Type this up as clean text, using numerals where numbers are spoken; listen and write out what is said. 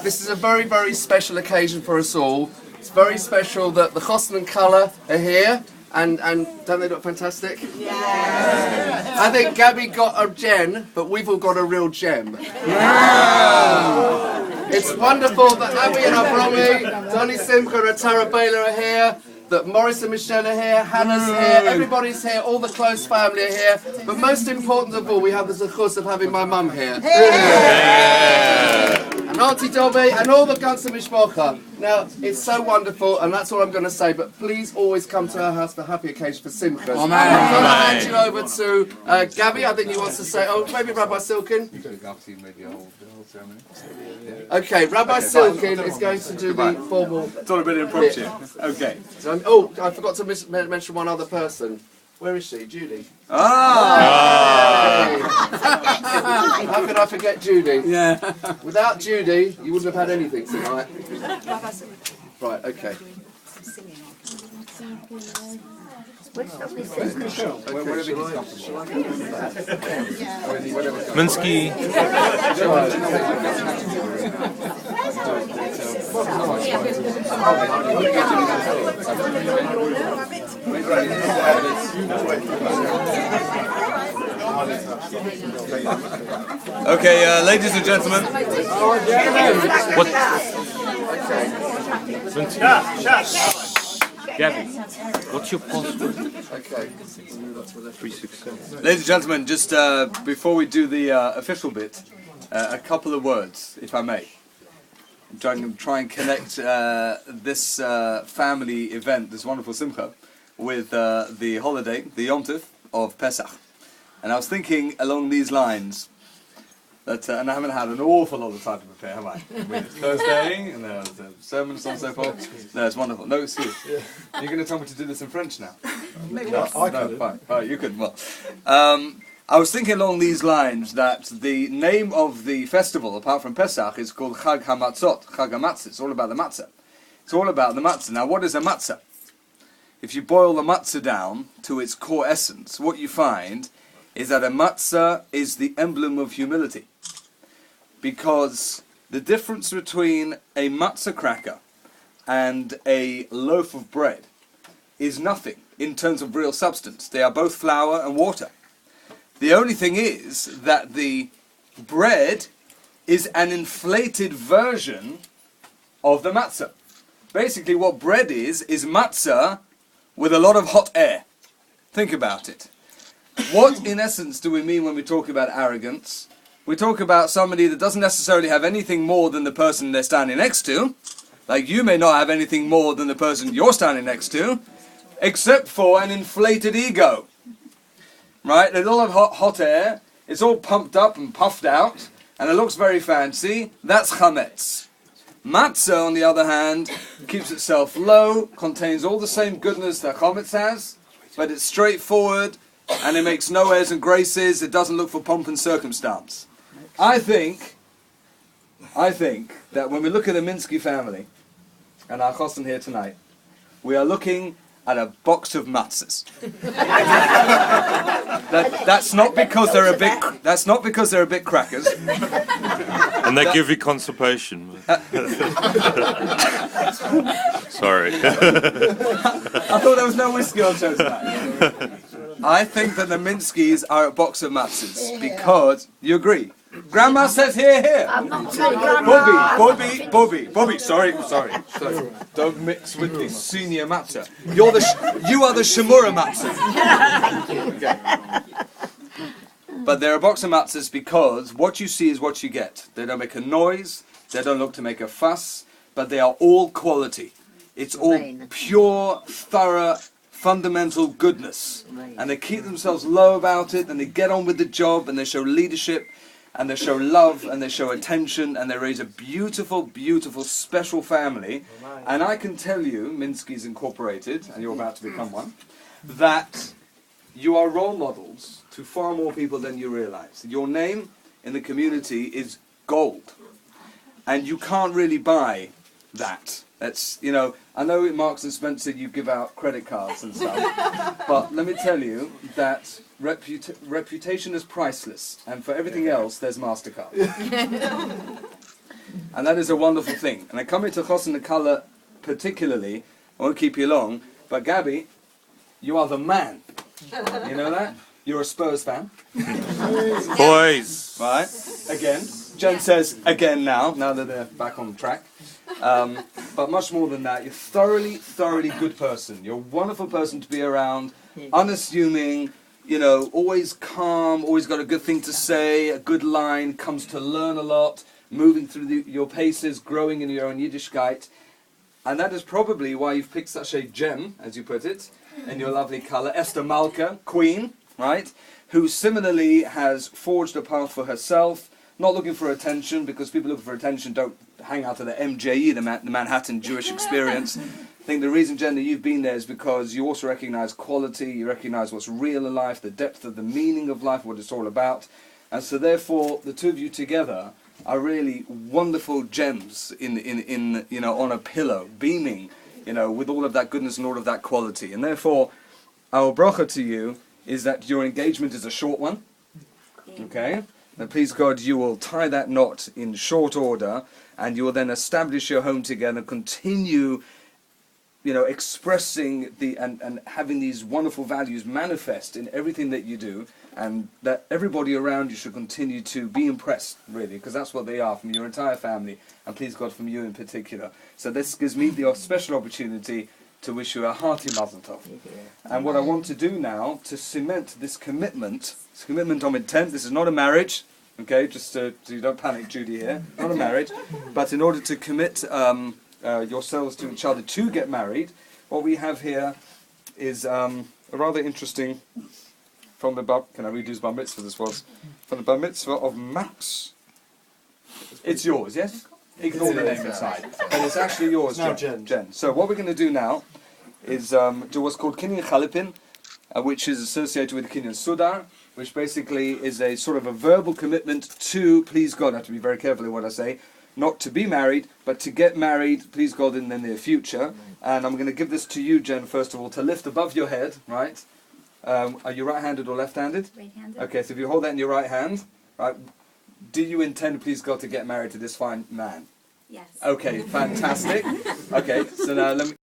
This is a very, very special occasion for us all. It's very special that the Chosn and Kala are here, and don't they look fantastic? Yeah. I think Gaby got a Jenn, but we've all got a real gem. Yeah. It's wonderful that Abby and Avromi, Donny Simcha and Tara Baylor are here, that Maurice and Michelle are here, Hannah's here, everybody's here, all the close family are here, but most important of all, we have the zechus of having my mum here. Yeah. And Auntie Dobby, and all the ganze Mishpocha. Now, it's so wonderful, and that's all I'm going to say, but please always come to our house for happy occasion for Simchas. I'm going to hand you over to Gaby. I think he wants to say, oh, maybe Rabbi Silkin. Okay, Rabbi Silkin is going to do the formal... It's all a bit impromptu. Okay. Oh, I forgot to mention one other person. Where is she? Judy. Ah! How could I forget Judy? Yeah. Without Judy, you wouldn't have had anything tonight. Right, okay. Minsky. Okay, ladies and gentlemen. What? Gaby, what's your password? Okay. 367. Ladies and gentlemen, just before we do the official bit, a couple of words, if I may. I'm try and connect this family event, this wonderful simcha, with the holiday, the Yom Tov of Pesach. And I was thinking along these lines, that, and I haven't had an awful lot of time to prepare, have I? It's Thursday, and there's the sermons and so forth. No, it's wonderful. No excuse. You're going to tell me to do this in French now? No, fine. You could. Well, I was thinking along these lines that the name of the festival, apart from Pesach, is called Chag HaMatzot, Chag HaMatzah. It's all about the matzah. It's all about the matzah. Now, what is a matzah? If you boil the matzah down to its core essence, what you find is that a matzah is the emblem of humility. Because the difference between a matzah cracker and a loaf of bread is nothing in terms of real substance. They are both flour and water. The only thing is that the bread is an inflated version of the matzah. Basically what bread is matzah with a lot of hot air. Think about it. What in essence do we mean when we talk about arrogance? We talk about somebody that doesn't necessarily have anything more than the person they're standing next to. Like you may not have anything more than the person you're standing next to, except for an inflated ego. Right? There's all of hot air, it's all pumped up and puffed out, and it looks very fancy. That's chametz. Matzah, on the other hand, keeps itself low, contains all the same goodness that chametz has, but it's straightforward, and it makes no airs and graces, it doesn't look for pomp and circumstance. I think that when we look at the Minsky family, and our chosn here tonight, we are looking at a box of matzahs. That's not because they're a bit. That's not because they're a bit crackers. And they give you constipation. Sorry. I thought there was no whiskey on show tonight. I think that the Minskys are a box of matzahs because you agree. Grandma says here. I'm not saying Grandma. Bobby. Sorry. Don't mix with the senior matzah. You are the Shemura matzah. Okay. But they're a box of matzahs because what you see is what you get. They don't make a noise. They don't look to make a fuss. But they are all quality. It's all pure, thorough, fundamental goodness. And they keep themselves low about it, and they get on with the job, and they show leadership, and they show love, and they show attention, and they raise a beautiful, beautiful, special family. And I can tell you, Minsky's Incorporated, and you're about to become one, that you are role models to far more people than you realize. Your name in the community is gold. And you can't really buy that. That's, you know, I know in Marks and Spencer you give out credit cards and stuff, but let me tell you that reputation is priceless, and for everything else there's MasterCard. And that is a wonderful thing. And I come into Chosn Kala particularly, I won't keep you long, but Gaby, you are the man. You know that? You're a Spurs fan. Boys! Right? Again. Jenn says again now that they're back on track. But much more than that, you're thoroughly good person. You're a wonderful person to be around, unassuming, you know, always calm, always got a good thing to say, a good line, comes to learn a lot, moving through your paces, growing in your own Yiddishkeit. And that is probably why you've picked such a gem, as you put it, in your lovely colour. Esther Malka, Queen, right? Who similarly has forged a path for herself, not looking for attention, because people looking for attention don't hang out at the MJE, the Manhattan Jewish Experience. I think the reason, Jenn, that you've been there is because you also recognise quality, you recognise what's real in life, the depth of the meaning of life, what it's all about. And so therefore, the two of you together are really wonderful gems in you know, on a pillow, beaming, you know, with all of that goodness and all of that quality. And therefore, our bracha to you is that your engagement is a short one, okay? And please God, you will tie that knot in short order, and you will then establish your home together and continue, you know, expressing and having these wonderful values manifest in everything that you do, and that everybody around you should continue to be impressed, really, because that's what they are from your entire family, and please God, from you in particular. So this gives me the special opportunity to wish you a hearty Mazel Tov. And what I want to do now, to cement this commitment, it's a commitment of intent, this is not a marriage, okay, just so you don't panic, Judy, here, not a marriage, but in order to commit yourselves to each other to get married, what we have here is a rather interesting, from the can I read whose bar mitzvah this was? From the bar mitzvah of Max. It's yours, yes? Ignore the name inside. But it's actually yours, Jenn. So what we're going to do now is do what's called Kinyan Chalipin, which is associated with Kinyan Sudar, which basically is a sort of a verbal commitment to, please God, I have to be very careful in what I say, not to be married, but to get married, please God, in the near future. And I'm going to give this to you, Jenn, first of all, to lift above your head, right? Are you right-handed or left-handed? Right-handed. Okay, so if you hold that in your right hand, right, do you intend, please God, to get married to this fine man? Yes. Okay, fantastic. Okay, so now let me...